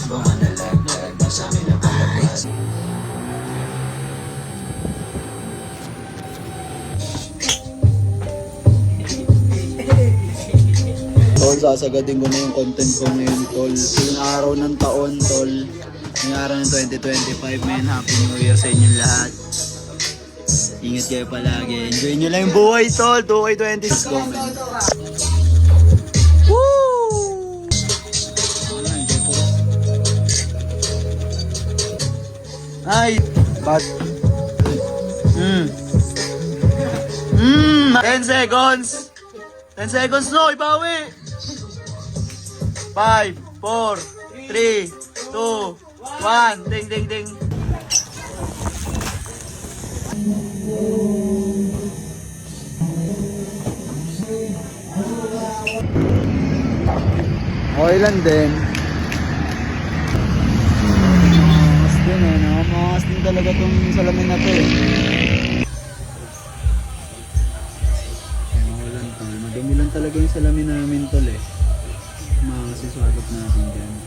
Tol, sasagadin ko na yung content ko ngayon, tol. Yung araw ng taon, tol. Yung araw ng 2025, man. Happy New Year sa inyong lahat. Ingat kayo palagi. Enjoy nyo lang yung buhay, tol. 2K20. Go, man. Woo! Ay! Bad. 10 seconds! 10 seconds, no! Ibawi! 5, 4, 3, 2, 1. Ding, ding, ding. Okay lang din. Mas din eh, no? Mas din talaga itong salamin na to eh. Madumi lang talaga yung salamin namin tol eh. Makasiswagat natin dyan.